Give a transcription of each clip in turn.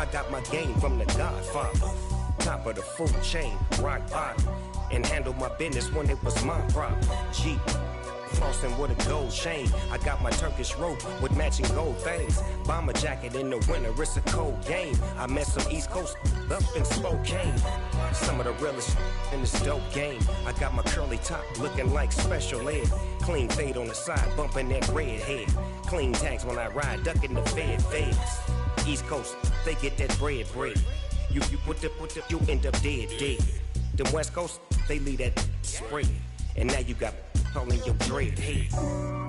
I got my game from the Godfather. Top of the food chain, rock bottom. And handle my business when it was my problem. Jeep, flossing with a gold chain. I got my Turkish rope with matching gold things. Bomber jacket in the winter, it's a cold game. I met some East Coast up in Spokane. Some of the realest in this dope game. I got my curly top looking like special ed. Clean fade on the side, bumping that red head. Clean tags when I ride, ducking the feds. East Coast, they get that bread. You you end up dead. Then West Coast, they leave that spread. And now you got all in your dread head.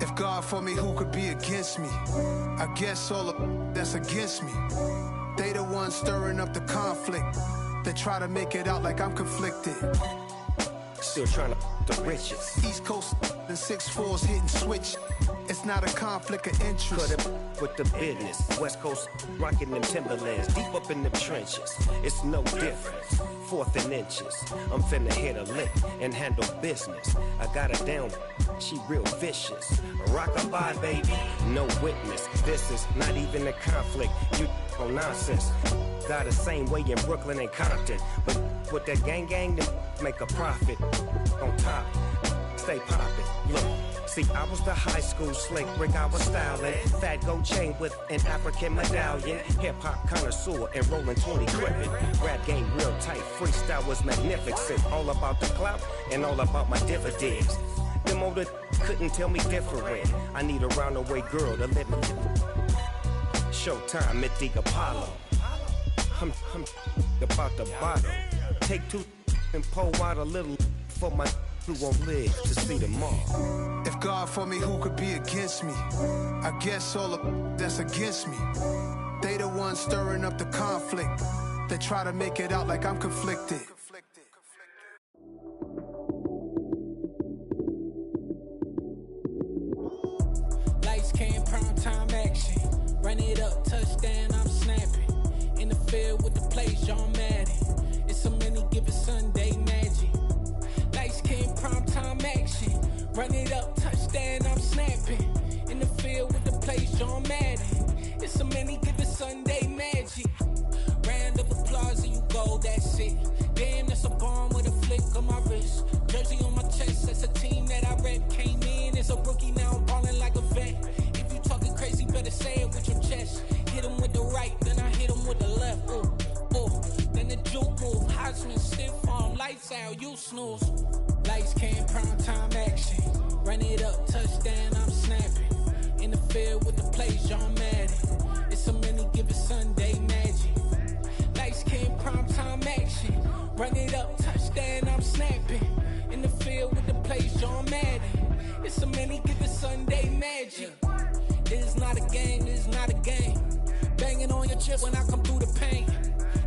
If God for me, who could be against me? I guess all of that's against me. They the ones stirring up the conflict. They try to make it out like I'm conflicted. Still trying to the riches. East Coast and 6'4's hitting switch. It's not a conflict of interest. Cut it with the business. West Coast rocking them Timberlands deep up in the trenches. It's no difference. Fourth and inches. I'm finna hit a lick and handle business. I got her down. She real vicious. Rock-a-bye, baby. No witness. This is not even a conflict. You on nonsense. Got the same way in Brooklyn and Compton. But with that gang, then make a profit. On top, stay poppin'. Look, see, I was the high school slick Rick, I was styling. Fat gold chain with an African medallion. Hip-hop connoisseur and rolling 20 crippin'. Rap game real tight, freestyle was magnificent. All about the clout and all about my dividends. Them older couldn't tell me different. I need a roundaway girl to let me. Showtime at the Apollo. I'm about the bottle. Take two and pour out a little for my who won't live to see tomorrow. If God for me, who could be against me? I guess all of that's against me. They the ones stirring up the conflict. They try to make it out like I'm conflicted. Lights came, prime time action. Run it up, touchdown, I'm snapping. In the field with the plays, John Madden. It's a many given Sunday magic. Lights came, prime time action. Run it up, touchdown, I'm snapping. In the field with the plays, John Madden. It's a many given Sunday magic. Round of applause and you go, that's it. Damn, that's a bomb with a flick on my wrist. Jersey on my chest, that's a team that I rep. Came in as a rookie, now I'm ballin' like a vet. If you talking crazy, better say it with your chest. Hit him with the right, then I hit him with the left. Then the juke move, Heisman, stiff arm, lights out, you snooze. Lights came, prime time action. Run it up, touchdown, I'm snapping. In the field with the plays, John Madden. It's a many given Sunday magic. Lights came, prime time action. Run it up, touchdown, I'm snapping. In the field with the plays, John Madden. It's a many given Sunday magic. This is not a game, this is not a game. Banging on your chip when I come through the pain.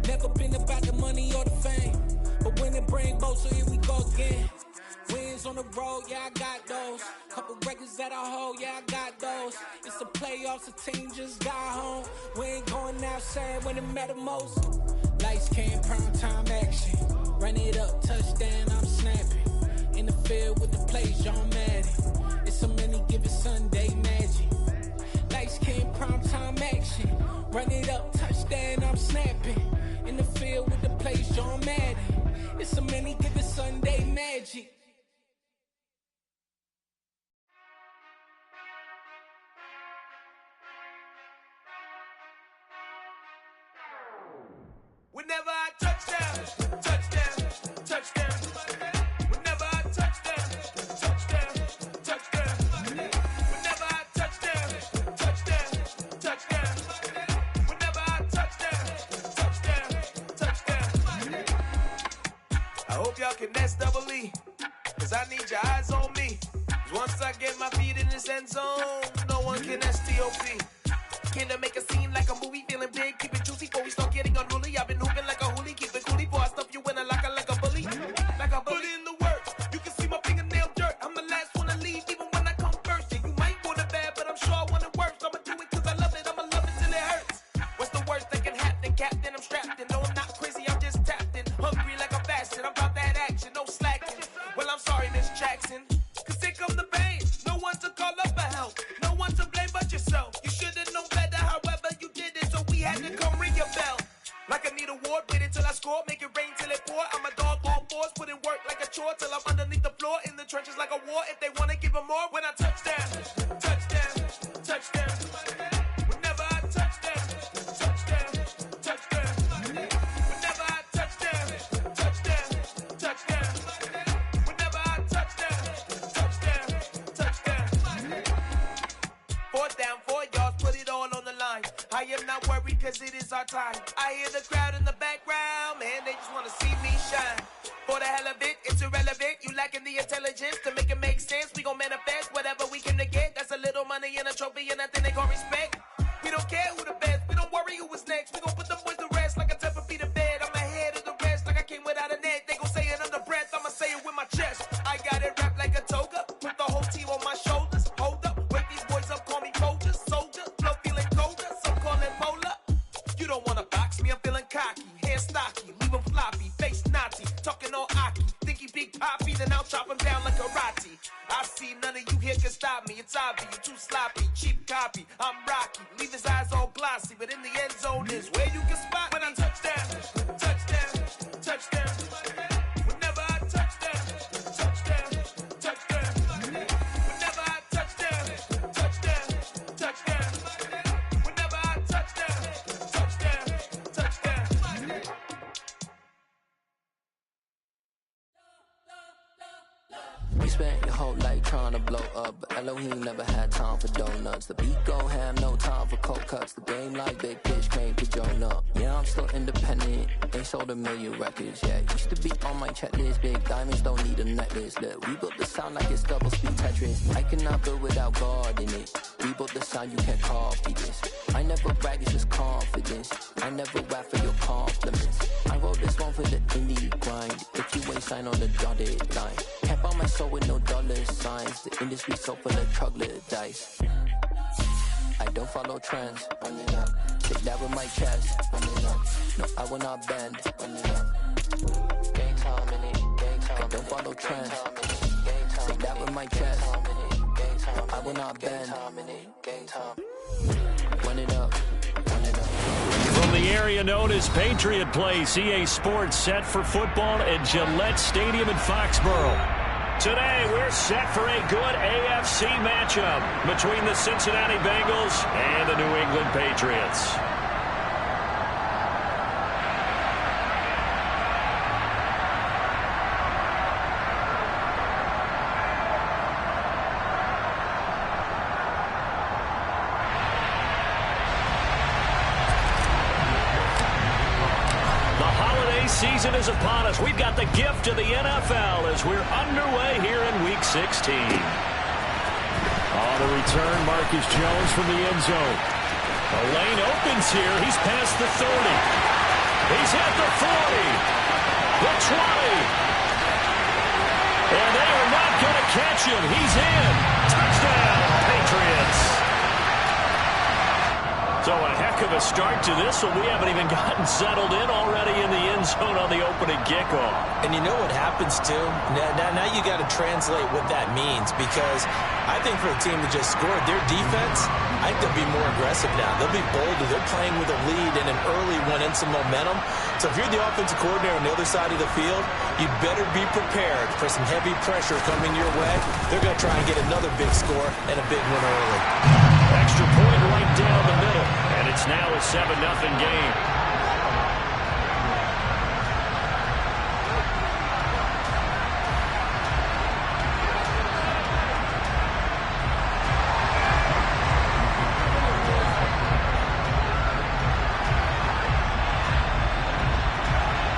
Never been about the money or the fame. But when it bring both, so here we go again. Wins on the road, yeah, I got those. Couple records that I hold, yeah, I got those. It's the playoffs, the team just got home. We ain't going outside when it matter most. Lights came, prime time action. Run it up, touchdown, I'm snapping. In the field with the plays, John Madden. It's a many given Sunday magic. Lights came, prime time action. Run it up, touchdown, I'm snapping. In the field with the plays, John Madden. It's a many given Sunday magic. Whenever I touchdown, touchdown, touchdown. Whenever I touchdown, touchdown, touchdown. Whenever I touchdown, touchdown, touchdown. Whenever I touchdown, touchdown, touchdown. I hope y'all can S-double-E, cause I need your eyes on me. Cause once I get my feet in this end zone, no one can S-T-O-P. Can I make a scene like a movie, feeling big, keep it juicy before we start getting unruly. I've been hooping like a hoolie, keep it coolie before I stuff you in a locker like a bully. Like a bully. Put in the work, you can see my fingernail dirt. I'm the last one to leave, even when I come first. Yeah, you might want it bad, but I'm sure I want it worse. I'ma do it cause I love it, I'ma love it till it hurts. What's the worst that can happen, Captain? I'm strapped in, no I'm not crazy, I'm just tapped in. Hungry like I'm fasting, I'm about that action, no slacking. Well I'm sorry, Miss Jackson, cause here come the pain. No one to call up for help, no one to blame but yourself. You should've known better, however you did it, so we had to come ring your bell. score, make it rain till it pour. I'm a dog on fours, put in work like a chore till I'm underneath the floor, in the trenches like a war. If they wanna give them more, when I touch down, touch down, touch down. Whenever I touch down, touch down, touch down. Whenever I touch down, touch down, touch down. Whenever I touch down, touch down, touch down. 4th down, 4 yards, put it all on the line. I am not worried cause it is our time. I hear the crowd in the background, man, they just wanna see me shine. For the hell of it, it's irrelevant. You lacking the intelligence to make it make sense. We gon' manifest whatever we came to get. That's a little money and a trophy and nothing they call respect. We don't care who the best, we don't worry who was next. We gon' put the boys to rest like a temper feet in bed. I'm ahead of the rest like I came without a net. They gon' say it under breath, I'ma say it with my chest. I got it wrapped like a toga, put the whole team on my shoulders. Hold up, wake these boys up, call me soldier, soldier. Flow feeling colder, some call it polar. You don't wanna box me, I'm feeling cocky. Hair stocky, leave him floppy, face naughty. Talking all aki, think he big poppy, then I'll chop him down like karate. I see none of you here can stop me. It's obvious, you too sloppy, cheap copy. I'm Rocky, leave his eyes all glossy, but in the end zone is where you can spot me. When I touch down, touch down, touch down. Whenever I touch down, touch down, touch down. Whenever I touch down, touch down, touch down. Whenever I touch down, touch down, touch down. We spent your whole life trying to blow up, but Elohim never had time for donuts. The beat go ham, no time for cold cuts. The game like big pitch came to join up. Yeah, I'm still independent, ain't sold a million records yet. Used to be on my checklist, big diamonds don't need a necklace. Look, we built the sound like it's double speed Tetris. I cannot build without God in it. We built the sound, you can't copy this. I never brag, it's just confidence. I never rap for your compliments. I wrote this one for the indie grind. If you ain't signed on the dotted line, can't buy my soul with no dollar signs. The industry so full of troglodytes. I don't follow trends. Take that with my chest. No, I will not bend. Gang time in it. I don't follow trends. Take that with my chest. I will not bend. Run it up. From the area known as Patriot Place, EA Sports set for football at Gillette Stadium in Foxborough. Today, we're set for a good AFC matchup between the Cincinnati Bengals and the New England Patriots. Season is upon us. We've got the gift of the NFL as we're underway here in Week 16. On the return, Marcus Jones from the end zone. The lane opens here. He's past the 30. He's at the 40. The 20. And they are not going to catch him. He's in. Touchdown, Patriots. So a heck of a start to this one. We haven't even gotten settled in already in the end zone on the opening kickoff. And you know what happens, too? Now you got to translate what that means, because I think for a team that just scored, their defense, I think they'll be more aggressive now. They'll be bolder. They're playing with a lead and an early one and some momentum. So if you're the offensive coordinator on the other side of the field, you better be prepared for some heavy pressure coming your way. They're going to try and get another big score and a big one early. Extra point right down the middle, and it's now a 7-0 game.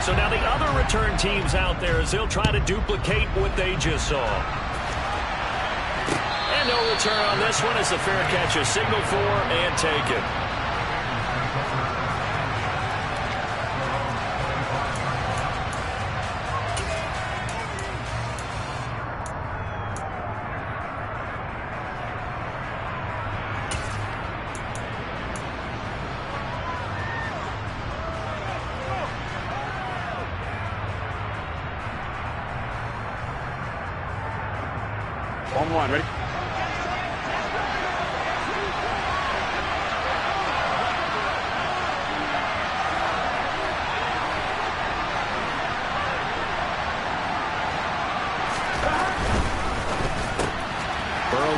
So now the other return teams out there as they'll try to duplicate what they just saw. And no return on this one as the fair catch is signaled for and taken. On 1, ready?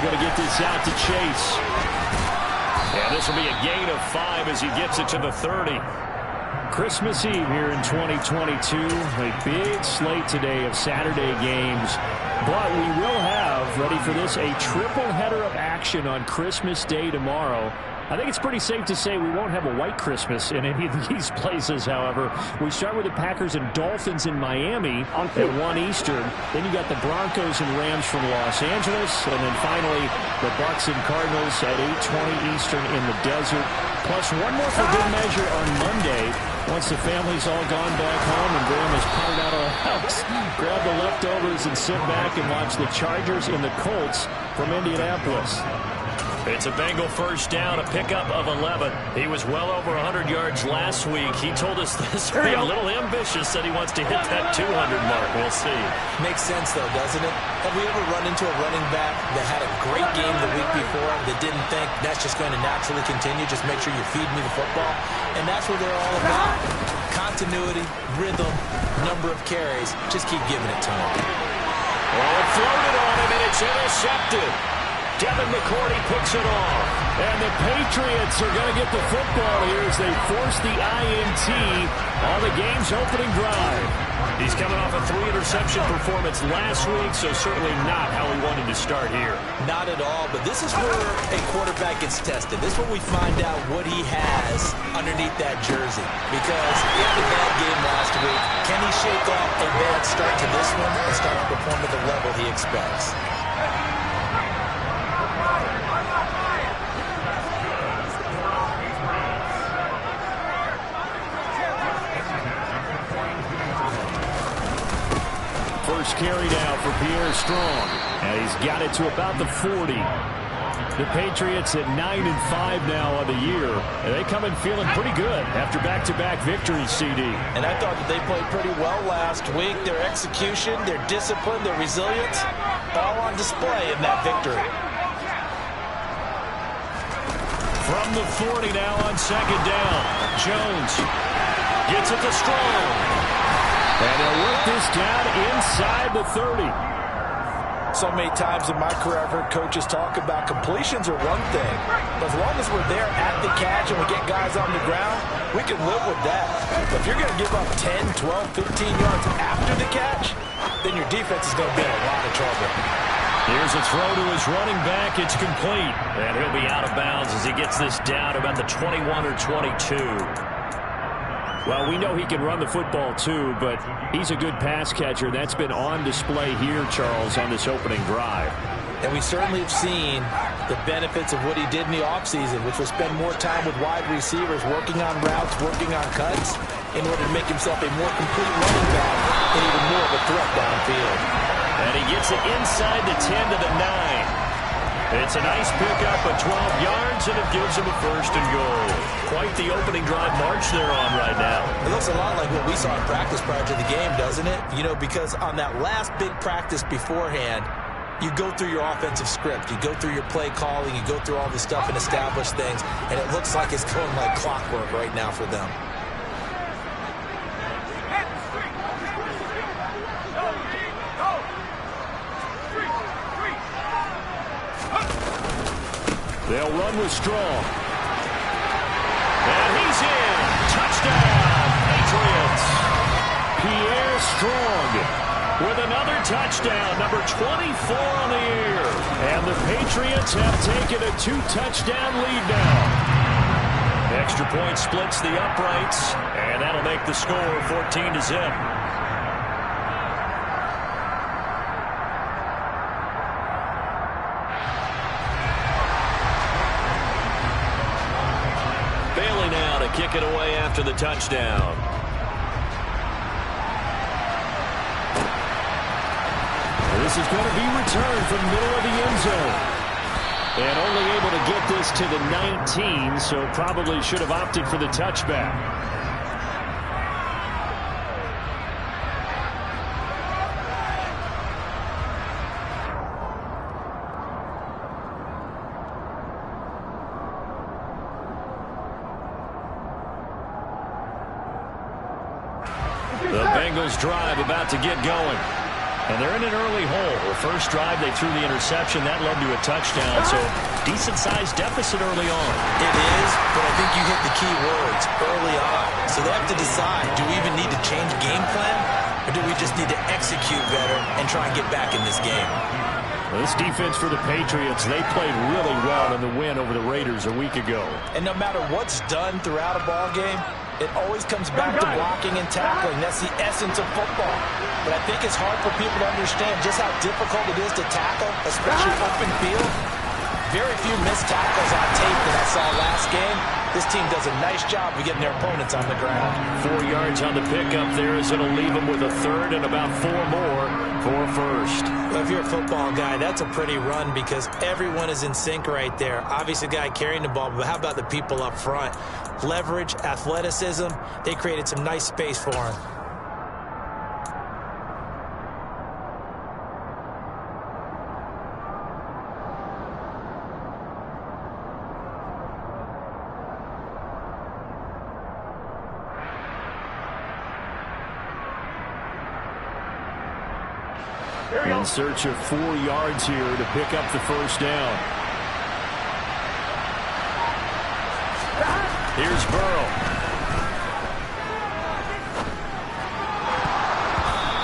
going to get this out to Chase. And this will be a gain of 5 as he gets it to the 30. Christmas Eve here in 2022. A big slate today of Saturday games. But we will have, ready for this, a triple header of action on Christmas Day tomorrow. I think it's pretty safe to say we won't have a white Christmas in any of these places, however. We start with the Packers and Dolphins in Miami at 1 Eastern. Then you got the Broncos and Rams from Los Angeles. And then finally, the Bucs and Cardinals at 8:20 Eastern in the desert. Plus one more for good measure on Monday. Once the family's all gone back home and Grandma's potted out of the house, grab the leftovers and sit back and watch the Chargers and the Colts from Indianapolis. It's a Bengal first down, a pickup of 11. He was well over 100 yards last week. He told us this would be a little ambitious, said he wants to hit that 200 mark. We'll see. Makes sense, though, doesn't it? Have we ever run into a running back that had a great game the week before that didn't think that's just going to naturally continue? Just make sure you feed me the football. And that's what they're all about. Continuity, rhythm, number of carries. Just keep giving it to him. Well, it floated on him, and it's intercepted. Devin McCourty picks it off. And the Patriots are going to get the football here as they force the INT on the game's opening drive. He's coming off a 3-interception performance last week, so certainly not how he wanted to start here. Not at all, but this is where a quarterback gets tested. This is where we find out what he has underneath that jersey. Because he had a bad game last week. Can he shake off a bad start to this one and start to perform at the level he expects? First carry now for Pierre Strong. And he's got it to about the 40. The Patriots at 9-5 now on the year. And they come in feeling pretty good after back-to-back victories, CD. And I thought that they played pretty well last week. Their execution, their discipline, their resilience, all on display in that victory. From the 40 now on second down. Jones gets it to Strong. And he'll work this down inside the 30. So many times in my career I've heard coaches talk about completions are one thing. But as long as we're there at the catch and we get guys on the ground, we can live with that. But if you're going to give up 10, 12, 15 yards after the catch, then your defense is going to be in a lot of trouble. Here's a throw to his running back. It's complete. And he'll be out of bounds as he gets this down about the 21 or 22. Well, we know he can run the football, too, but he's a good pass catcher. That's been on display here, Charles, on this opening drive. And we certainly have seen the benefits of what he did in the offseason, which was spend more time with wide receivers, working on routes, working on cuts, in order to make himself a more complete running back and even more of a threat downfield. And he gets it inside the 10 to the 9. It's a nice pickup of 12 yards, and it gives him a first and goal. Quite the opening drive march they're on right now. It looks a lot like what we saw in practice prior to the game, doesn't it? You know, because on that last big practice beforehand, you go through your offensive script, you go through your play calling, you go through all this stuff and establish things, and it looks like it's going like clockwork right now for them. They'll run with Strong. And he's in. Touchdown, Patriots. Pierre Strong with another touchdown, number 24 on the year. And the Patriots have taken a 2-touchdown lead now. Extra point splits the uprights, and that'll make the score 14-0. Kick it away after the touchdown. This is going to be returned from the middle of the end zone. And only able to get this to the 19, so probably should have opted for the touchback. The Bengals drive about to get going. And they're in an early hole. The first drive, they threw the interception. That led to a touchdown. So decent-sized deficit early on. It is, but I think you hit the key words early on. So they have to decide, do we even need to change game plan? Or do we just need to execute better and try and get back in this game? Well, this defense for the Patriots, they played really well in the win over the Raiders a week ago. And no matter what's done throughout a ball game, it always comes back to blocking and tackling. That's the essence of football. But I think it's hard for people to understand just how difficult it is to tackle, especially open field. Very few missed tackles on tape that I saw last game. This team does a nice job of getting their opponents on the ground. 4 yards on the pickup there as it'll leave them with a third and about 4 more for first. Well, if you're a football guy, that's a pretty run because everyone is in sync right there. Obviously, the guy carrying the ball, but how about the people up front? Leverage, athleticism, they created some nice space for him. In search of 4 yards here to pick up the first down. Here's Burrow.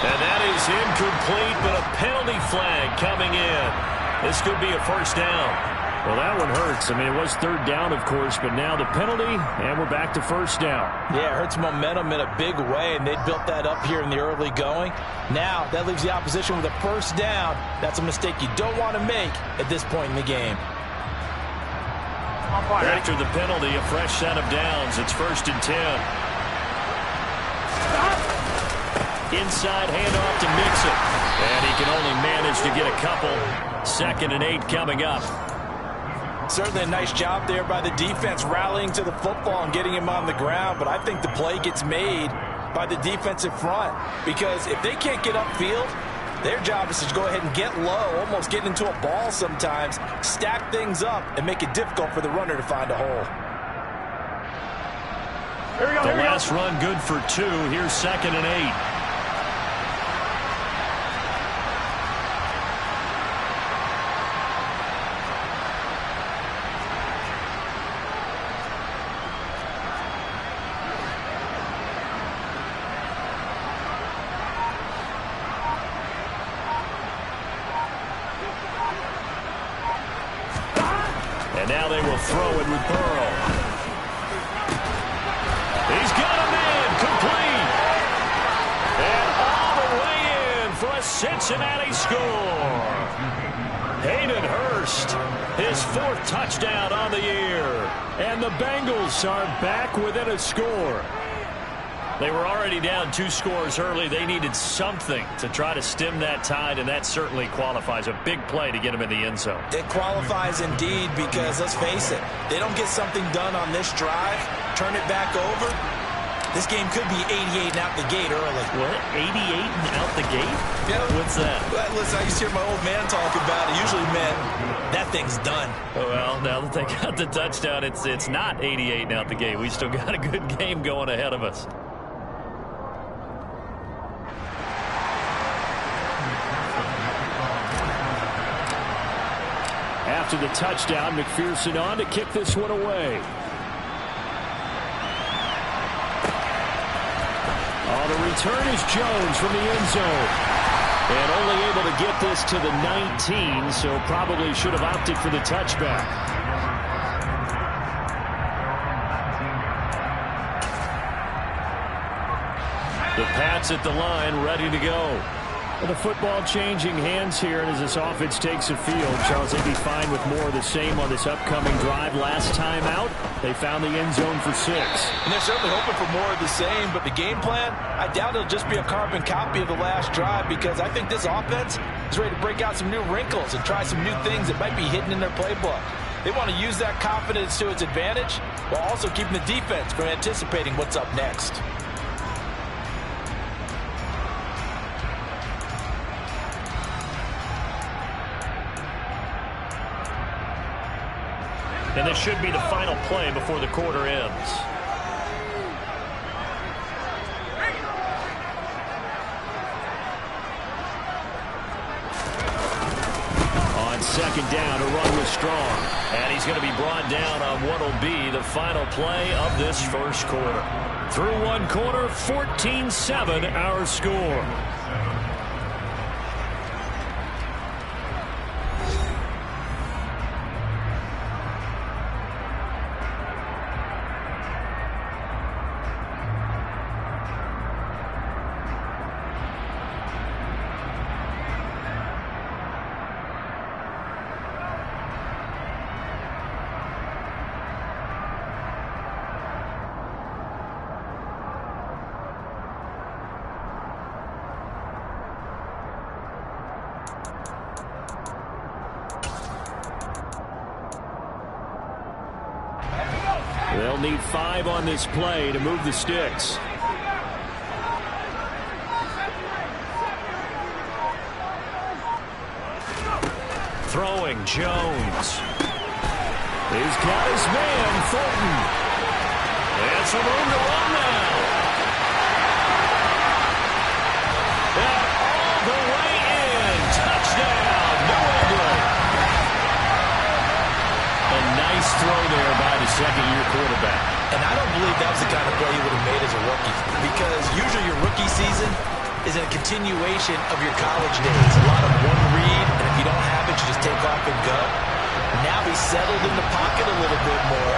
And that is incomplete, but a penalty flag coming in. This could be a first down. Well, that one hurts. I mean, it was third down, of course, but now the penalty, and we're back to first down. Yeah, it hurts momentum in a big way, and they built that up here in the early going. Now, that leaves the opposition with a first down. That's a mistake you don't want to make at this point in the game. After the penalty, a fresh set of downs. It's 1st and 10. Inside handoff to Mixon. And he can only manage to get a couple. 2nd and 8 coming up. Certainly a nice job there by the defense rallying to the football and getting him on the ground, but I think the play gets made by the defensive front because if they can't get upfield, their job is to go ahead and get low, almost get into a ball sometimes, stack things up, and make it difficult for the runner to find a hole. The last run good for 2. Here's 2nd and 8. And now they will throw it with Burrow. He's got a man, complete. And all the way in for a Cincinnati score. Hayden Hurst, his 4th touchdown on the year. And the Bengals are back within a score. They were already down 2 scores early. They needed something to try to stem that tide, and that certainly qualifies. A big play to get them in the end zone. It qualifies indeed because, let's face it, they don't get something done on this drive, turn it back over, this game could be 88 and out the gate early. What? 88 and out the gate? Yeah. What's that? Well, listen, I used to hear my old man talk about it. Usually meant that thing's done. Well, now that they got the touchdown, it's not 88 and out the gate. We still got a good game going ahead of us. After the touchdown, McPherson on to kick this one away. The return is Jones from the end zone. And only able to get this to the 19, so probably should have opted for the touchback. The Pats at the line, ready to go. Well, the football changing hands here, and as this offense takes the field, Charles, they'd be fine with more of the same on this upcoming drive. Last time out, they found the end zone for 6. And they're certainly hoping for more of the same, but the game plan, I doubt it'll just be a carbon copy of the last drive because I think this offense is ready to break out some new wrinkles and try some new things that might be hidden in their playbook. They want to use that confidence to its advantage while also keeping the defense from anticipating what's up next. And this should be the final play before the quarter ends. second down to run with Strong. And he's going to be brought down on what will be the final play of this first quarter. Through one quarter, 14-7 our score. They'll need 5 on this play to move the sticks. Throwing, Jones. He's got his man, Thornton. And some room to run now. And all the way in. Touchdown, New England. A nice throw there by the second-year quarterback. And I don't believe that was the kind of play he would have made as a rookie, because usually your rookie season is a continuation of your college days. A lot of one read, and if you don't have it, you just take off and go. Now he's settled in the pocket a little bit more,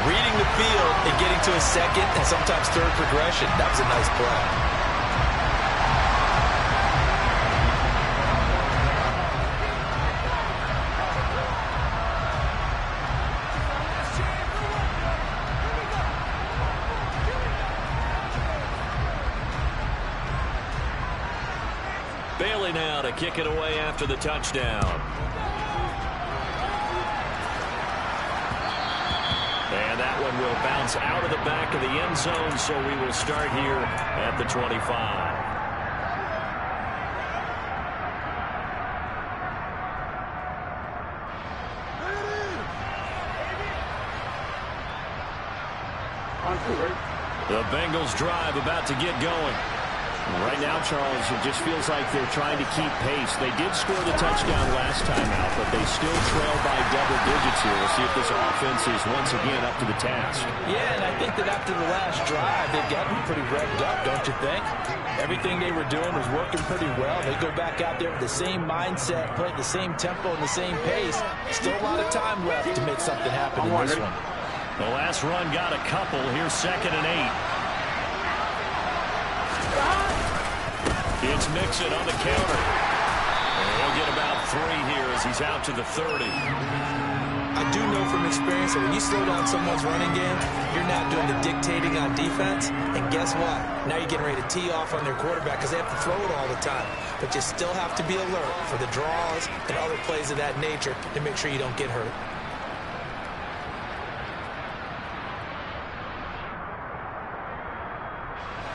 reading the field and getting to a second and sometimes third progression. That was a nice play. Bailey now to kick it away after the touchdown. And that one will bounce out of the back of the end zone, so we will start here at the 25. The Bengals drive about to get going. Right now, Charles, it just feels like they're trying to keep pace. They did score the touchdown last time out, but they still trail by double digits here. We'll see if this offense is once again up to the task. Yeah, and I think that after the last drive, they've gotten pretty revved up, don't you think? Everything they were doing was working pretty well. They go back out there with the same mindset, playing the same tempo and the same pace. Still a lot of time left to make something happen in this one. The last run got a couple. Here's 2nd and 8. It's Mixon on the counter. And he'll get about 3 here as he's out to the 30. I do know from experience that when you slow down someone's running game, you're now doing the dictating on defense. And guess what? Now you're getting ready to tee off on their quarterback because they have to throw it all the time. But you still have to be alert for the draws and other plays of that nature to make sure you don't get hurt.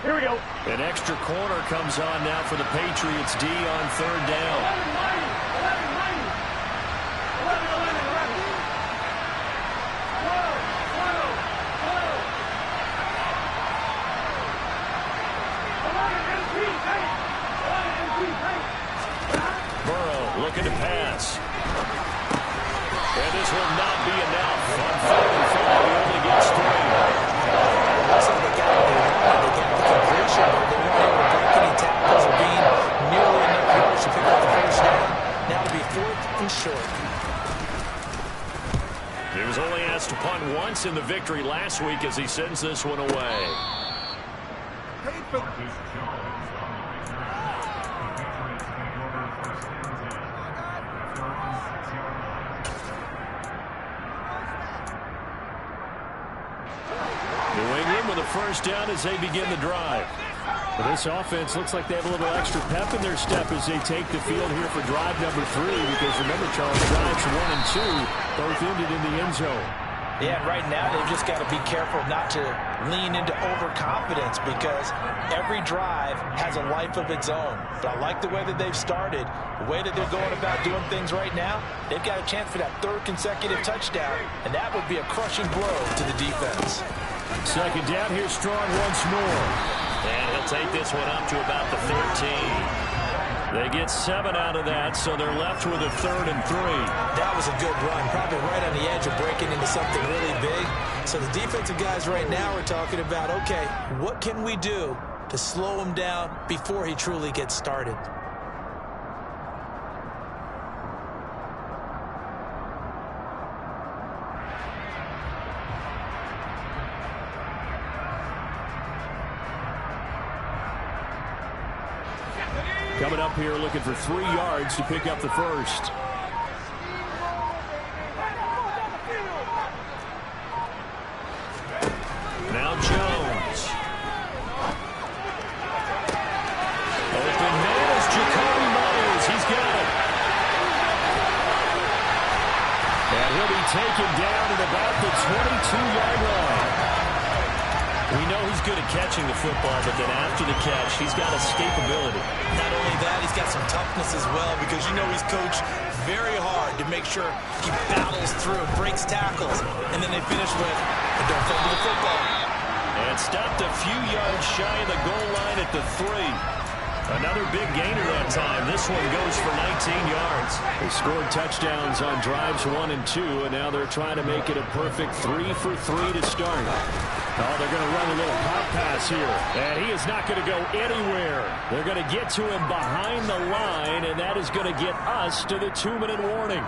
Here we go. An extra corner comes on now for the Patriots D on 3rd down. Burrow looking to pass. And this will not be enough. On 4th and 5, he only gets 3. Looks like they got what they wanted. They got the completion, but they weren't able to break any tackles or gain nearly enough yards to pick up the first down. Now to be 4th and short. He was only asked to punt once in the victory last week as he sends this one away. New England with a first down as they begin the drive. Well, this offense looks like they have a little extra pep in their step as they take the field here for drive number 3, because remember, Charles, drives 1 and 2 both ended in the end zone. Yeah, right now they've just got to be careful not to lean into overconfidence, because every drive has a life of its own. But I like the way that they've started, the way that they're going about doing things right now. They've got a chance for that 3rd consecutive touchdown, and that would be a crushing blow to the defense. 2nd down, here's Strong once more. And he'll take this one up to about the 13. They get 7 out of that, so they're left with a 3rd and 3. That was a good run, probably right on the edge of breaking into something really big. So the defensive guys right now are talking about, okay, what can we do to slow him down before he truly gets started? Coming up here looking for 3 yards to pick up the first. Now Jones. Open man is Jacoby Myers. He's got it. And he'll be taken down at about the 22-yard line. We know he's good at catching the football, but then after the catch, he's got escapability. Not only that, he's got some toughness as well, because you know he's coached very hard to make sure he battles through, breaks tackles, and then they finish with, and don't fumble the football. And stopped a few yards shy of the goal line at the 3. Another big gainer that time. This one goes for 19 yards. They scored touchdowns on drives 1 and 2, and now they're trying to make it a perfect 3 for 3 to start. Oh, they're going to run a little pop pass here. And he is not going to go anywhere. They're going to get to him behind the line, and that is going to get us to the 2-minute warning.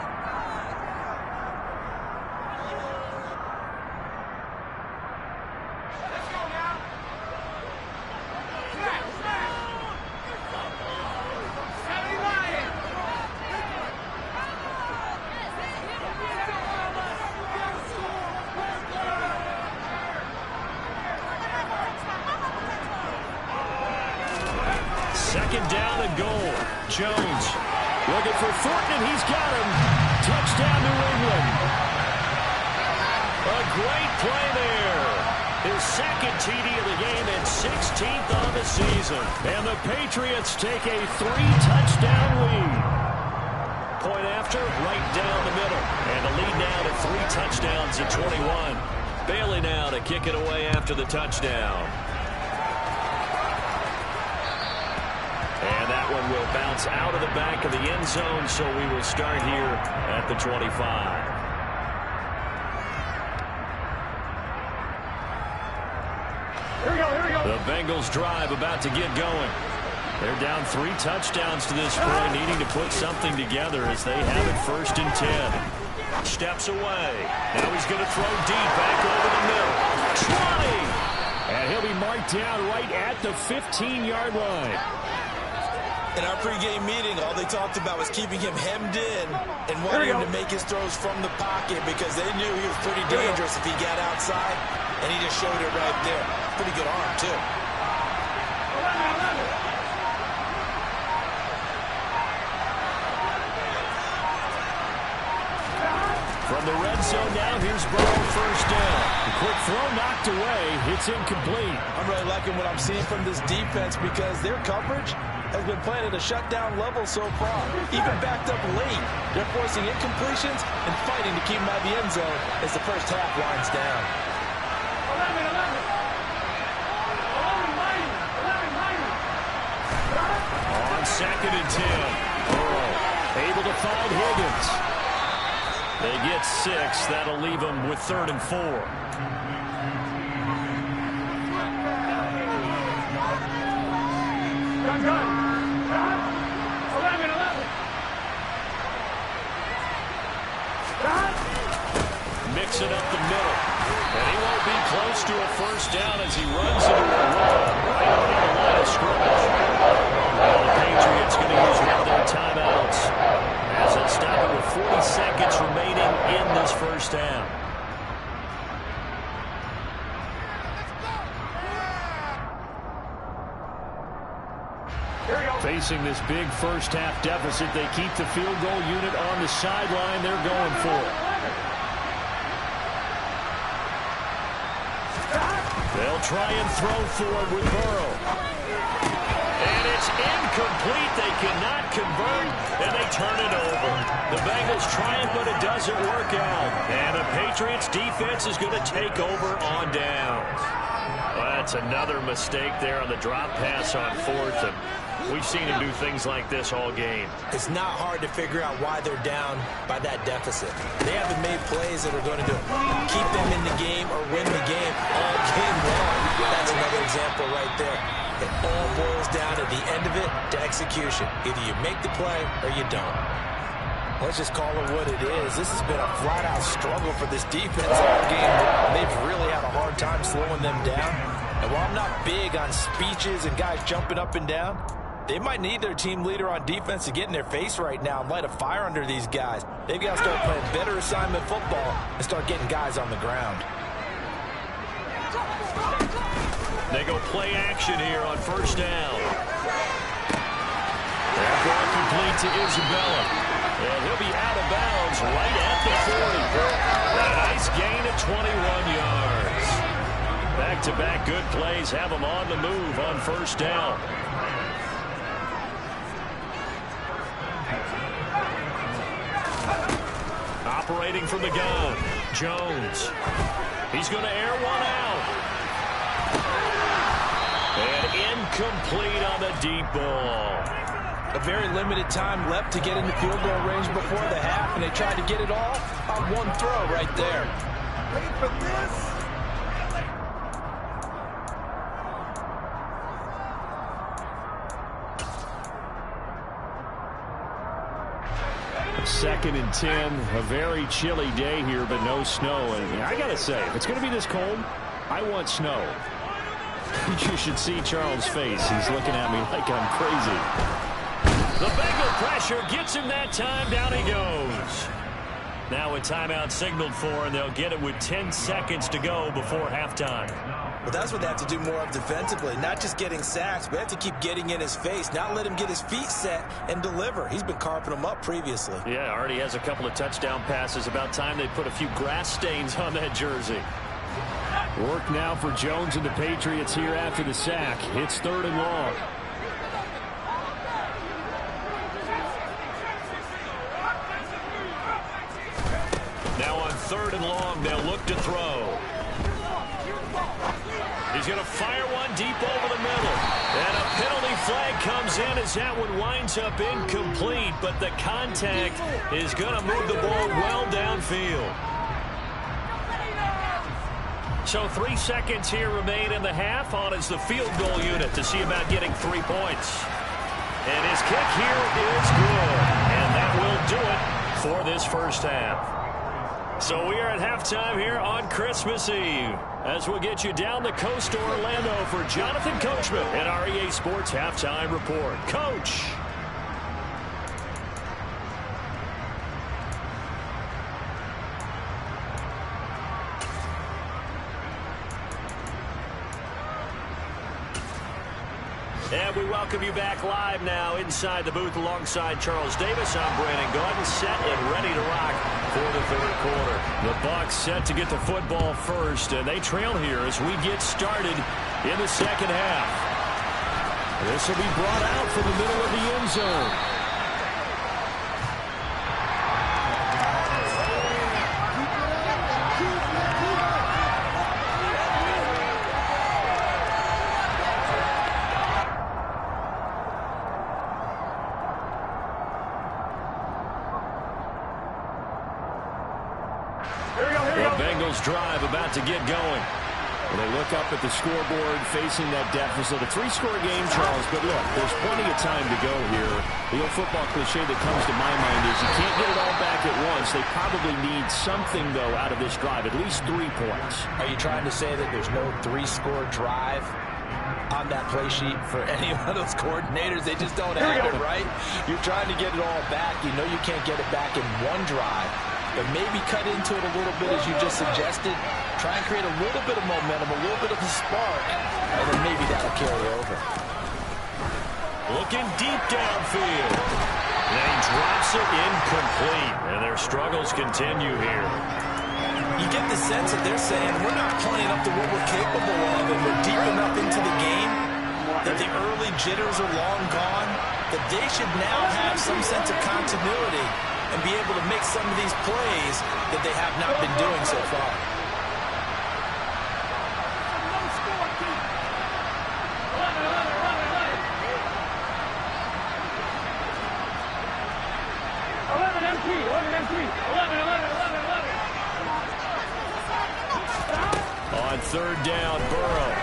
Second down and goal. Jones looking for Thornton, and he's got him. Touchdown, New England. A great play there. His second TD of the game and 16th on the season. And the Patriots take a 3-touchdown lead. Point after, right down the middle. And the lead now to 3 touchdowns at 21. Bailey now to kick it away after the touchdown. And that one will bounce out of the back of the end zone, so we will start here at the 25. Here we go. The Bengals drive about to get going. They're down 3 touchdowns to this point, needing to put something together as they have it 1st and 10. Steps away. Now he's going to throw deep back over the middle. 20! And he'll be marked down right at the 15-yard line. In our pregame meeting, all they talked about was keeping him hemmed in and wanting him to make his throws from the pocket because they knew he was pretty dangerous if he got outside, and he just showed it right there. Pretty good arm, too. From the red zone now, here's Burrow, 1st down. The quick throw knocked away. It's incomplete. I'm really liking what I'm seeing from this defense because their coverage has been playing at a shutdown level so far. Even backed up late, they're forcing incompletions and fighting to keep them out of the end zone as the first half winds down. 11. On 2nd and 10. Burrow able to find Higgins. They get 6. That'll leave them with 3rd and 4. Mixing up the middle. And he won't be close to a 1st down as he runs into a wall right on the line of scrimmage. Well, the Patriots going to use one of their timeouts as they'll stop it with 40 seconds remaining in this 1st down. Facing this big 1st half deficit, they keep the field goal unit on the sideline. They're going for it. They'll try and throw forward with Burrow. And it's incomplete. They cannot convert, and they turn it over. The Bengals trying, but it doesn't work out. And the Patriots defense is going to take over on downs. Well, that's another mistake there on the drop pass on fourth. And we've seen him do things like this all game. It's not hard to figure out why they're down by that deficit. They haven't made plays that are going to keep them in the game or win the game all game long. That's another example right there. It all boils down at the end of it to execution. Either you make the play or you don't. Let's just call it what it is. This has been a flat-out struggle for this defense all game long. They've really had a hard time slowing them down. And while I'm not big on speeches and guys jumping up and down, they might need their team leader on defense to get in their face right now and light a fire under these guys. They've got to start playing better assignment football and start getting guys on the ground. They go play action here on first down. That ball complete to Isabella. And he'll be out of bounds right at the 40. A nice gain of 21 yards. Back-to-back good plays have him on the move on first down. Operating from the gun, Jones. He's going to air one out. And incomplete on the deep ball. A very limited time left to get into field goal range before the half, and they tried to get it all on one throw right there. Wait for this. Second and 10, a very chilly day here, but no snow. And I got to say, if it's going to be this cold, I want snow. You should see Charles' face. He's looking at me like I'm crazy. The Bengal pressure gets him that time. Down he goes. Now a timeout signaled for, and they'll get it with 10 seconds to go before halftime. Well, that's what they have to do more of defensively, not just getting sacks, but they have to keep getting in his face, not let him get his feet set and deliver. He's been carping them up previously. Yeah, already has a couple of touchdown passes. About time they put a few grass stains on that jersey. Work now for Jones and the Patriots here after the sack. It's 3rd and long. Now on 3rd and long, they'll look to throw. He's going to fire one deep over the middle. And a penalty flag comes in as that one winds up incomplete, but the contact is going to move the ball well downfield. So 3 seconds here remain in the half. On is the field goal unit to see about getting 3 points. And his kick here is good. And that will do it for this first half. So we are at halftime here on Christmas Eve, as we'll get you down the coast to Orlando for Jonathan Coachman and our EA Sports Halftime Report. Coach. And we welcome you back live now inside the booth alongside Charles Davis. I'm Brandon Gordon, set and ready to rock for the 3rd quarter. The Bucs set to get the football first, and they trail here as we get started in the second half. This will be brought out from the middle of the end zone. Bengals drive about to get going. Well, they look up at the scoreboard facing that deficit. A 3-score game, Charles, but look, there's plenty of time to go here. The old football cliche that comes to my mind is you can't get it all back at once. They probably need something, though, out of this drive, at least 3 points. Are you trying to say that there's no 3-score drive on that play sheet for any of those coordinators? They just don't have it, right? You're trying to get it all back. You know you can't get it back in one drive. But maybe cut into it a little bit, as you just suggested. Try and create a little bit of momentum, a little bit of a spark, and then maybe that'll carry over. Looking deep downfield. And he drops it incomplete. And their struggles continue here. You get the sense that they're saying, we're not playing up to what we're capable of, and we're deep enough into the game that the early jitters are long gone, that they should now have some sense of continuity and be able to make some of these plays that they have not been doing so far. On third down, Burrow.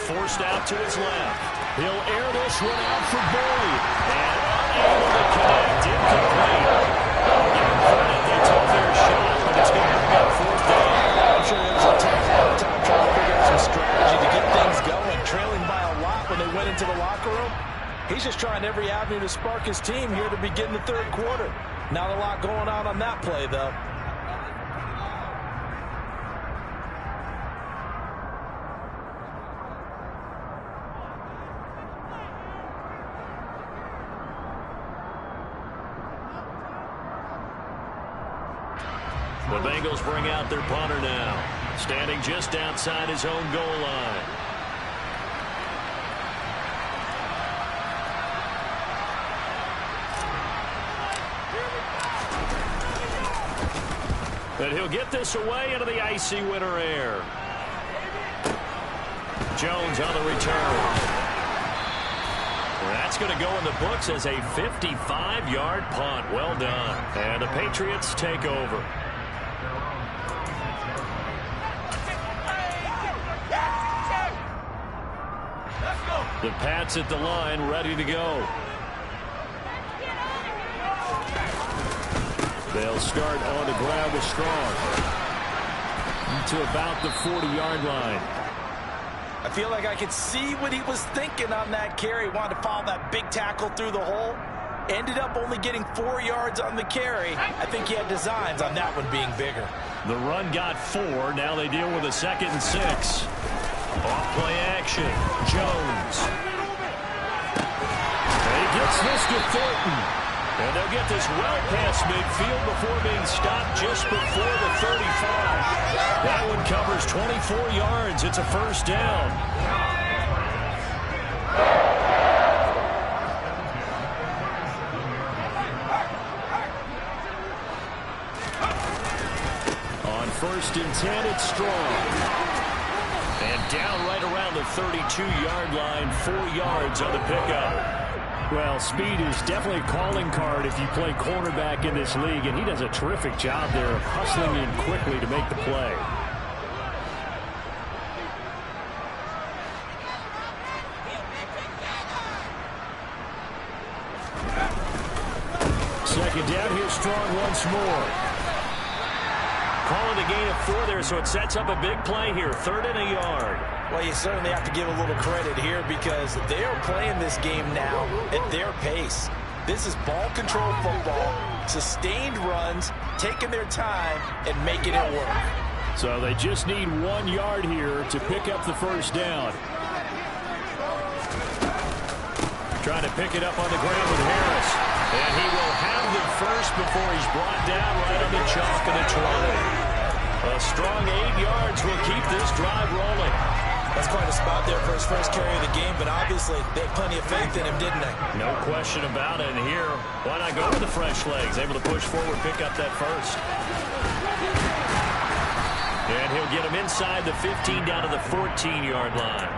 Forced out to his left. He'll air this one out for Boyd. And unable to connect. Incomplete. Give him credit. They took their shot, but it's going to bring up fourth down. I'm sure there was a time trying to figure out some strategy to get things going. Trailing by a lot when they went into the locker room. He's just trying every avenue to spark his team here to begin the third quarter. Not a lot going on that play, though. The Bengals bring out their punter now, standing just outside his own goal line. And he'll get this away into the icy winter air. Jones on the return. That's going to go in the books as a 55-yard punt. Well done. And the Patriots take over. The Pats at the line, ready to go. They'll start on the ground with Strong. To about the 40-yard line. I feel like I could see what he was thinking on that carry. Wanted to follow that big tackle through the hole. Ended up only getting 4 yards on the carry. I think he had designs on that one being bigger. The run got 4. Now they deal with a 2nd and 6. Off play action. Jones. And he gets this to Thornton. And they'll get this well past midfield before being stopped just before the 35. That one covers 24 yards. It's a first down. On 1st and 10, it's Strong. And down right around the 32-yard line, 4 yards on the pickup. Well, speed is definitely a calling card if you play cornerback in this league, and he does a terrific job there of hustling in quickly to make the play. Second down, here's Strong once more. Calling the gain of 4 there, so it sets up a big play here. 3rd and a yard. Well, you certainly have to give a little credit here because they are playing this game now at their pace. This is ball control football, sustained runs, taking their time, and making it work. So they just need 1 yard here to pick up the first down. Trying to pick it up on the ground with Harris. And he will have the first before he's brought down right on the chalk of the 20. A strong 8 yards will keep this drive rolling. That's quite a spot there for his first carry of the game, but obviously they had plenty of faith in him, didn't they? No question about it. And here, why not go with the fresh legs? Able to push forward, pick up that first. And he'll get him inside the 15 down to the 14-yard line.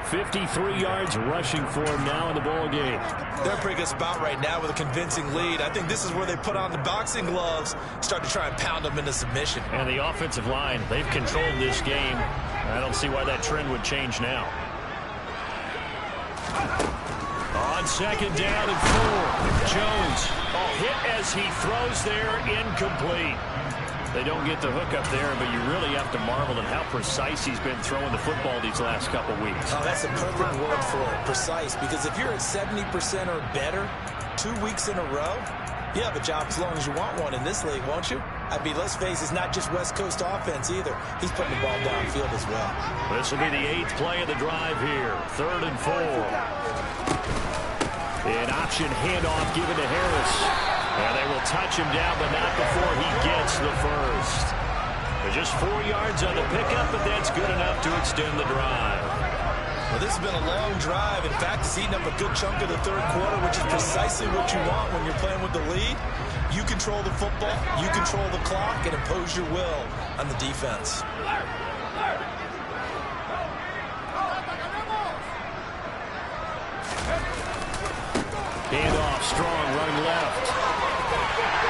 53 yards rushing for him now in the ball game. They're in a pretty good spot right now with a convincing lead. I think this is where they put on the boxing gloves, start to try and pound them into submission. And the offensive line, they've controlled this game. I don't see why that trend would change now. On 2nd down and 4, Jones. Hit as he throws there, incomplete. They don't get the hook up there, but you really have to marvel at how precise he's been throwing the football these last couple weeks. Oh, that's a perfect word for it, precise, because if you're at 70% or better 2 weeks in a row, you have a job as long as you want one in this league, won't you? I mean, let's face it, it's not just West Coast offense either. He's putting the ball downfield as well. This will be the 8th play of the drive here. 3rd and 4. An option handoff given to Harris. And they will touch him down, but not before he gets the first. There's just 4 yards on the pickup, but that's good enough to extend the drive. Well, this has been a long drive. In fact, it's eaten up a good chunk of the 3rd quarter, which is precisely what you want when you're playing with the lead. You control the football, you control the clock, and impose your will on the defense. Handoff, Strong running left.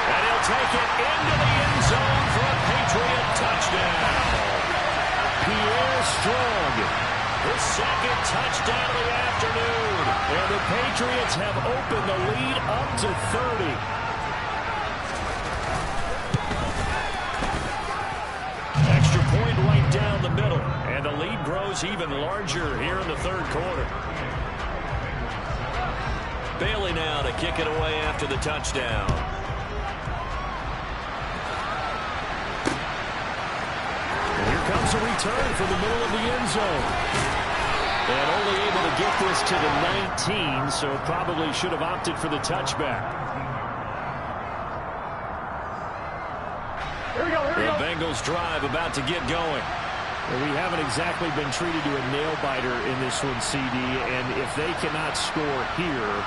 And he'll strong. His second touchdown of the afternoon. And the Patriots have opened the lead up to 30. Extra point right down the middle. And the lead grows even larger here in the third quarter. Bailey now to kick it away after the touchdown. And here comes a return from the middle of the end zone. And only able to get this to the 19, so probably should have opted for the touchback. The Bengals drive about to get going. Well, we haven't exactly been treated to a nail-biter in this one, CD, and if they cannot score here,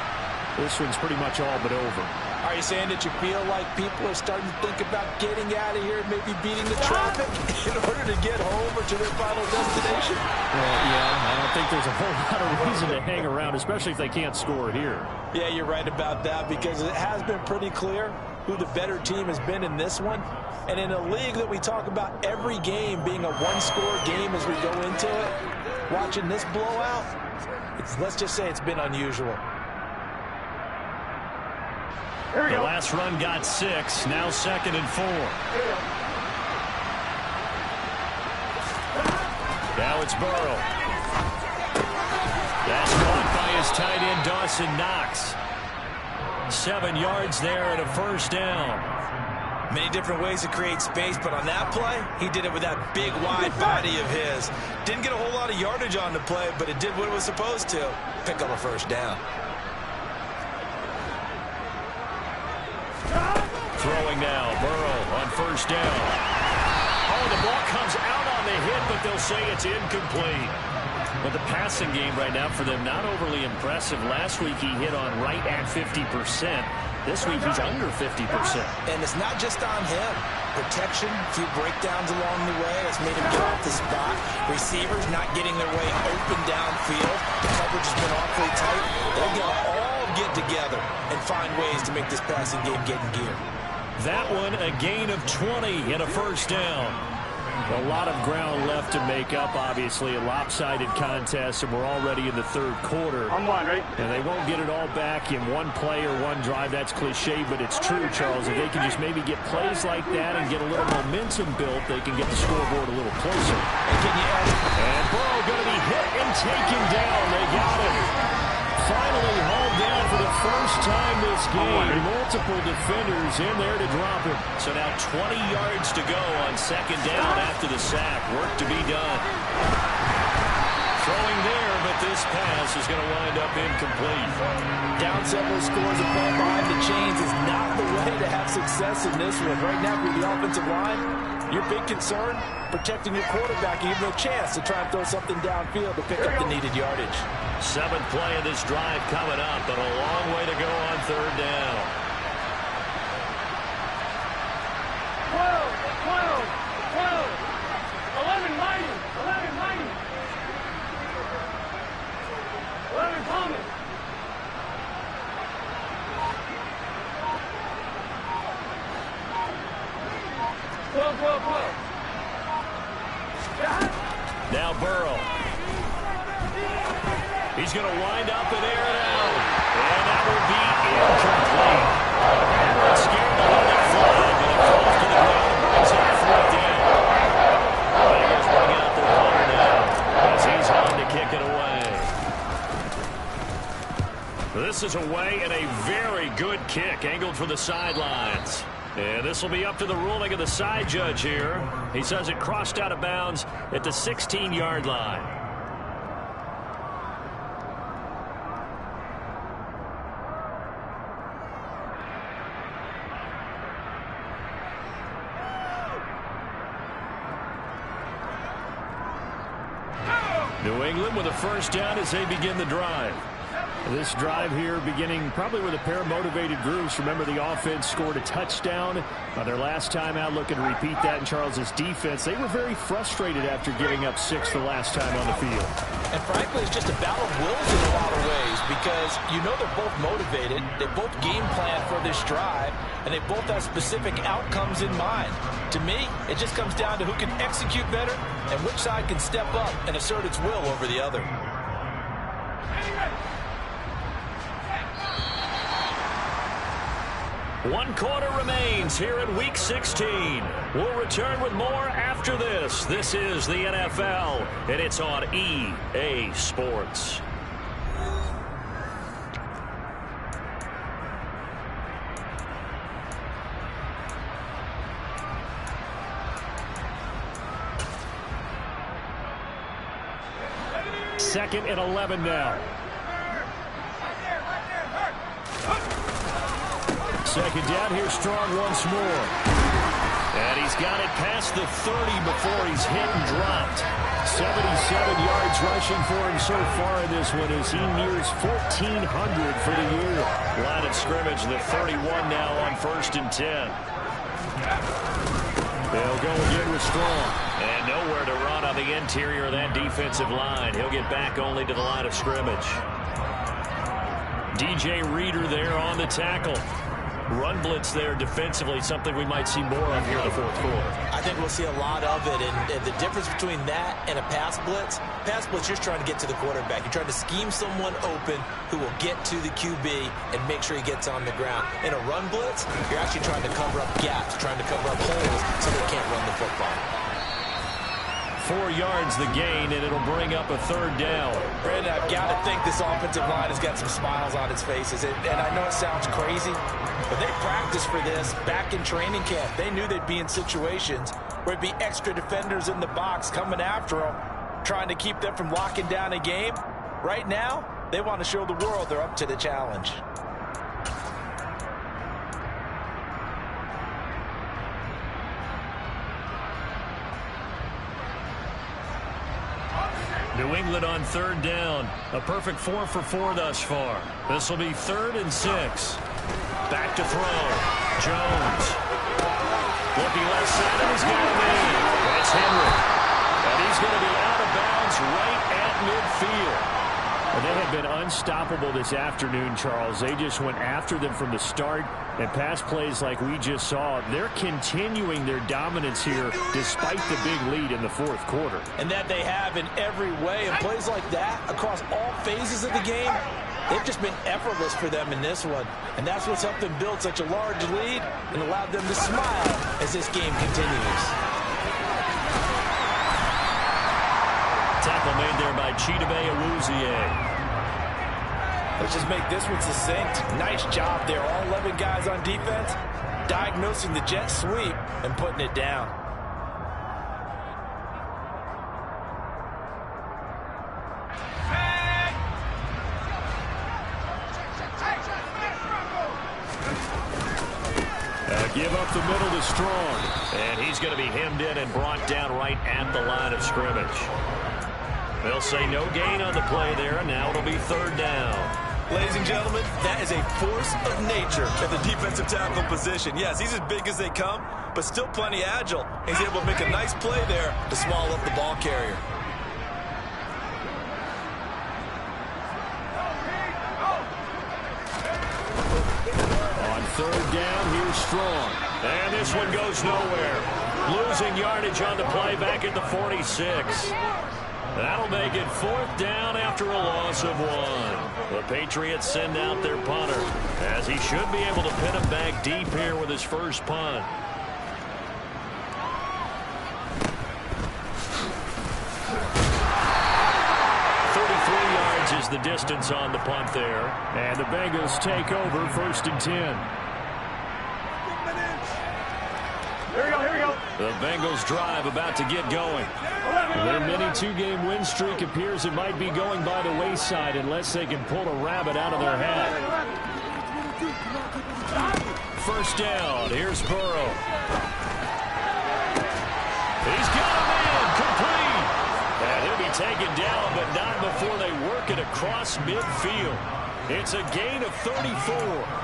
this one's pretty much all but over. Are you saying that you feel like people are starting to think about getting out of here, maybe beating the traffic in order to get home or to their final destination? Well, yeah, I don't think there's a whole lot of reason to hang around, especially if they can't score here. Yeah, you're right about that, because it has been pretty clear who the better team has been in this one. And in a league that we talk about every game being a one-score game as we go into it, watching this blowout, let's just say it's been unusual. The last run got 6, now 2nd and 4. Now it's Burrow. That's caught by his tight end, Dawson Knox. 7 yards there and a first down. Many different ways to create space, but on that play, he did it with that big, wide body of his. Didn't get a whole lot of yardage on the play, but it did what it was supposed to. Pick up a first down. Throwing now, Burrow on first down. Oh, the ball comes out on the hit, but they'll say it's incomplete. But the passing game right now for them, not overly impressive. Last week he hit on right at 50%. This week he's under 50%. And it's not just on him. Protection, a few breakdowns along the way has made him get off the spot. Receivers not getting their way open downfield. The coverage has been awfully tight. They've got to all get together and find ways to make this passing game get in gear. That one, a gain of 20 and a first down. A lot of ground left to make up, obviously. A lopsided contest, and we're already in the third quarter. I'm one, right? And they won't get it all back in one play or one drive. That's cliche, but it's true, Charles. If they can just maybe get plays like that and get a little momentum built, they can get the scoreboard a little closer. And Burrow going to be hit and taken down. They got him. Finally hauled down for the first time this game. Multiple defenders in there to drop him. So now 20 yards to go on second down after the sack. Work to be done. Throwing there, but this pass is going to wind up incomplete. Down several scores and playing behind the chains is not the way to have success in this one. Right now, with the offensive line, your big concern, protecting your quarterback, give him a chance to try and throw something downfield to pick up the needed yardage. 7th play of this drive coming up, but a long way to go on third down. 11 mighty. 11 coming. Now Burrow. He's going to wind up and air it out. And that will be incomplete. Everyone's scared to let it fly, but it falls to the ground and brings up 4th down. Bengals bring out their punter now as he's on to kick it away. This is away and a very good kick angled for the sidelines. And this will be up to the ruling of the side judge here. He says it crossed out of bounds at the 16-yard line. New England with a first down as they begin the drive. This drive here beginning probably with a pair of motivated groups. Remember, the offense scored a touchdown their last time out, looking to repeat that in Charles' defense. They were very frustrated after giving up 6 the last time on the field. And frankly, it's just a battle of wills in a lot of ways because you know they're both motivated. They both game plan for this drive, and they both have specific outcomes in mind. To me, it just comes down to who can execute better and which side can step up and assert its will over the other. One quarter remains here in Week 16. We'll return with more after this. This is the NFL, and it's on EA Sports. Second and 11 now. Second down, here Strong once more. And he's got it past the 30 before he's hit and dropped. 77 yards rushing for him so far in this one as he nears 1,400 for the year. Line of scrimmage, the 31 now on 1st and 10. They'll go again with Strong. And nowhere to run on the interior of that defensive line. He'll get back only to the line of scrimmage. DJ Reader there on the tackle. Run blitz there defensively, something we might see more of here in the 4th quarter. I think we'll see a lot of it, and the difference between that and a pass blitz, you're trying to get to the quarterback. You're trying to scheme someone open who will get to the QB and make sure he gets on the ground. In a run blitz, you're actually trying to cover up gaps, trying to cover up holes so they can't run the football. 4 yards the gain, and it'll bring up a 3rd down. Brandon, I've got to think this offensive line has got some smiles on its faces. And I know it sounds crazy, but they practiced for this back in training camp. They knew they'd be in situations where it'd be extra defenders in the box coming after them, trying to keep them from locking down a game. Right now, they want to show the world they're up to the challenge. New England on 3rd down. A perfect 4 for 4 thus far. This will be 3rd and 6. Back to throw. Jones. Looking left side, and he's got him in. That's Henry. And he's going to be out of bounds right at midfield. And they have been unstoppable this afternoon, Charles. They just went after them from the start. And pass plays like we just saw, they're continuing their dominance here despite the big lead in the 4th quarter. And that they have in every way. And plays like that across all phases of the game, they've just been effortless for them in this one. And that's what's helped them build such a large lead and allowed them to smile as this game continues. Tackle made there by Chidobe Awuzie. Let's just make this one succinct. Nice job there. All 11 guys on defense diagnosing the jet sweep and putting it down. Give up the middle to Strong. And he's going to be hemmed in and brought down right at the line of scrimmage. They'll say no gain on the play there, and now it'll be 3rd down. Ladies and gentlemen, that is a force of nature at the defensive tackle position. Yes, he's as big as they come, but still plenty agile. He's able to make a nice play there to swallow up the ball carrier. On 3rd down, here's Strong. And this one goes nowhere. Losing yardage on the play back at the 46. That'll make it 4th down after a loss of 1. The Patriots send out their punter, as he should be able to pin him back deep here with his first punt. Is the distance on the punt there. And the Bengals take over 1st and 10. Here we go. The Bengals drive about to get going. Their mini 2-game win streak appears it might be going by the wayside unless they can pull a rabbit out of their hat. 1st down. Here's Burrow. He's got him in. Complete. And he'll be taken down, but not before they work it across midfield. It's a gain of 34.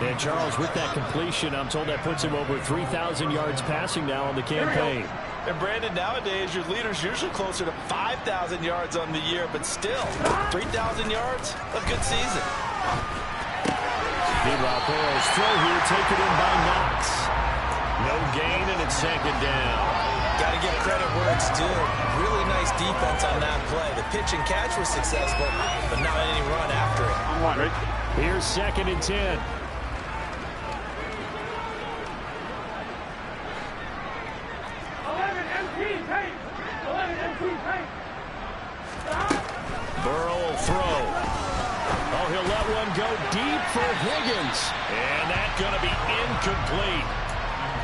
And Charles, with that completion, I'm told that puts him over 3,000 yards passing now on the campaign. And Brandon, nowadays your leader's usually closer to 5,000 yards on the year, but still, 3,000 yards, a good season. Meanwhile, Burrow's throw here taken in by Knox. No gain, and it's second down. Got to give credit where it's due. Really nice defense on that play. The pitch and catch was successful, but not any run after it. On one, right? Here's 2nd and 10. Burrow will throw. Oh, he'll let one go deep for Higgins. And that's going to be incomplete.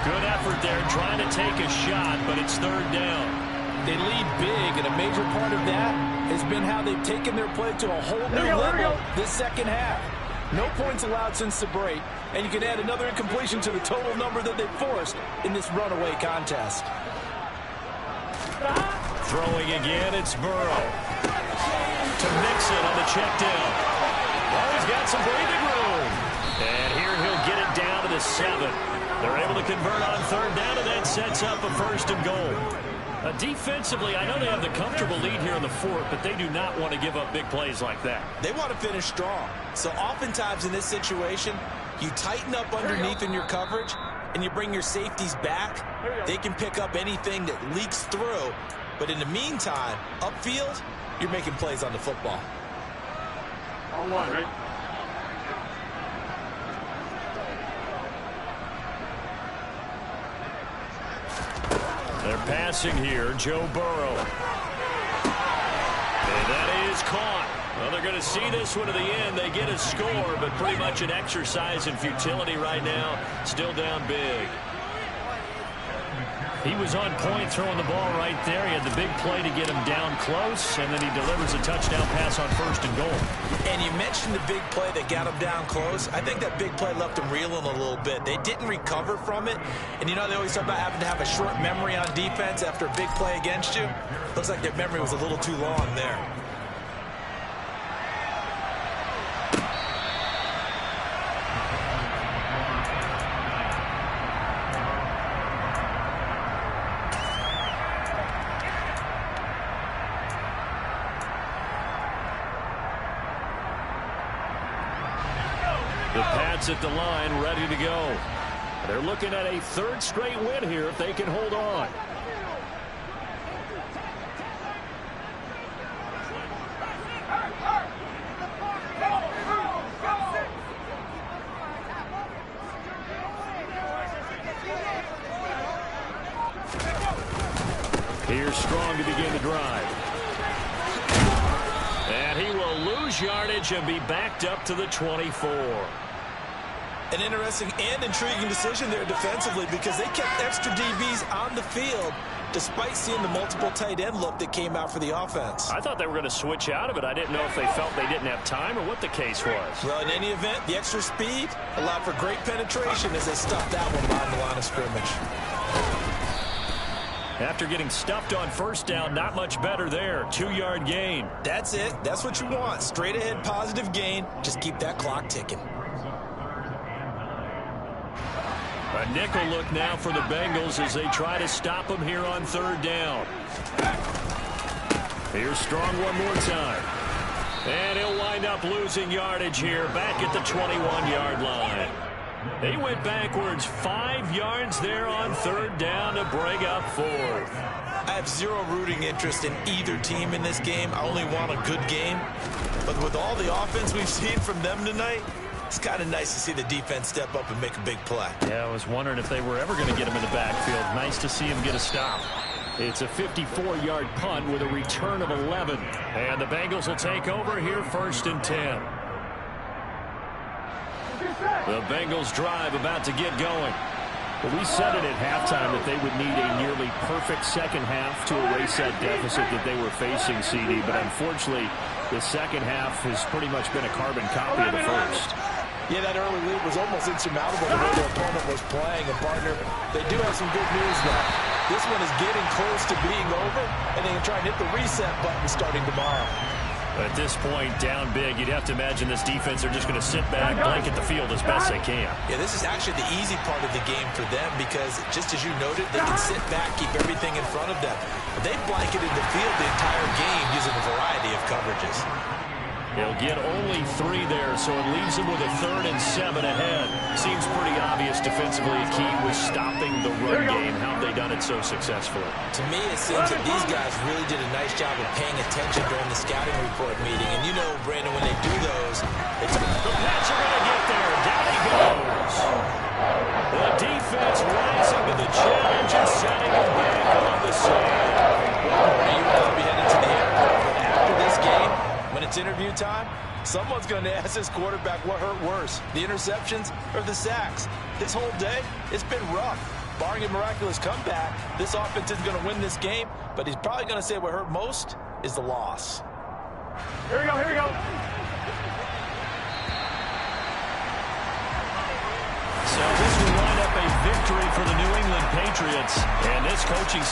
Good effort there trying to take a shot, but it's 3rd down. They lead big, and a major part of that has been how they've taken their play to a whole new level this second half. No points allowed since the break, and you can add another incompletion to the total number that they forced in this runaway contest. Throwing again, it's Burrow. To Mixon on the check down. Well, he's got some breathing room. And here he'll get it down to the 7. They're able to convert on 3rd down, and that sets up a 1st and goal. Defensively, I know they have the comfortable lead here in the 4th, but they do not want to give up big plays like that. They want to finish strong. So oftentimes in this situation, you tighten up underneath in your coverage, and you bring your safeties back. They can pick up anything that leaks through. But in the meantime, upfield, you're making plays on the football. On one, right? They're passing here, Joe Burrow. And that is caught. Well, they're going to see this one to the end. They get a score, but pretty much an exercise in futility right now. Still down big. He was on point throwing the ball right there. He had the big play to get him down close, and then he delivers a touchdown pass on 1st and goal. And you mentioned the big play that got him down close. I think that big play left him reeling a little bit. They didn't recover from it. And you know they always talk about having to have a short memory on defense after a big play against you. Looks like their memory was a little too long there. The Pats at the line, ready to go. They're looking at a 3rd straight win here if they can hold on. Here's Strong to begin the drive. And he will lose yardage and be backed up to the 24. An interesting and intriguing decision there defensively because they kept extra DBs on the field despite seeing the multiple tight end look that came out for the offense. I thought they were going to switch out of it. I didn't know if they felt they didn't have time or what the case was. Well, in any event, the extra speed allowed for great penetration as they stuffed that one behind the line of scrimmage. After getting stuffed on 1st down, not much better there. 2-yard gain. That's it. That's what you want. Straight ahead positive gain. Just keep that clock ticking. A nickel look now for the Bengals as they try to stop them here on 3rd down. Here's Strong one more time. And he'll wind up losing yardage here back at the 21-yard line. They went backwards 5 yards there on 3rd down to bring up 4th. I have zero rooting interest in either team in this game. I only want a good game. But with all the offense we've seen from them tonight, it's kind of nice to see the defense step up and make a big play. Yeah, I was wondering if they were ever going to get him in the backfield. Nice to see him get a stop. It's a 54-yard punt with a return of 11. And the Bengals will take over here 1st and 10. The Bengals drive about to get going. Well, we said it at halftime that they would need a nearly perfect second half to erase that deficit that they were facing, CD. But unfortunately, the second half has pretty much been a carbon copy of the first. Yeah, that early lead was almost insurmountable the way their opponent was playing. And, partner, they do have some good news now. This one is getting close to being over, and they can try and hit the reset button starting tomorrow. At this point, down big, you'd have to imagine this defense are just going to sit back, blanket the field as best they can. Yeah, this is actually the easy part of the game for them because, just as you noted, they can sit back, keep everything in front of them. But they've blanketed the field the entire game using a variety of coverages. They'll get only 3 there, so it leaves them with a 3rd and 7 ahead. Seems pretty obvious defensively a key was stopping the run game. How have they done it so successfully? To me, it seems that these guys really did a nice job of paying attention during the scouting report meeting. And you know, Brandon, when they do those, it's... The Pats are going to get there. Down he goes. The defense rising to the challenge and setting it back on the side. You were probably headed to the airport, but after this game, when it's interview time, someone's going to ask this quarterback what hurt worse, the interceptions or the sacks. This whole day, it's been rough. Barring a miraculous comeback, this offense is going to win this game, but he's probably going to say what hurt most is the loss. Here we go, here we go. So this will wind up a victory for the New England Patriots, and this coaching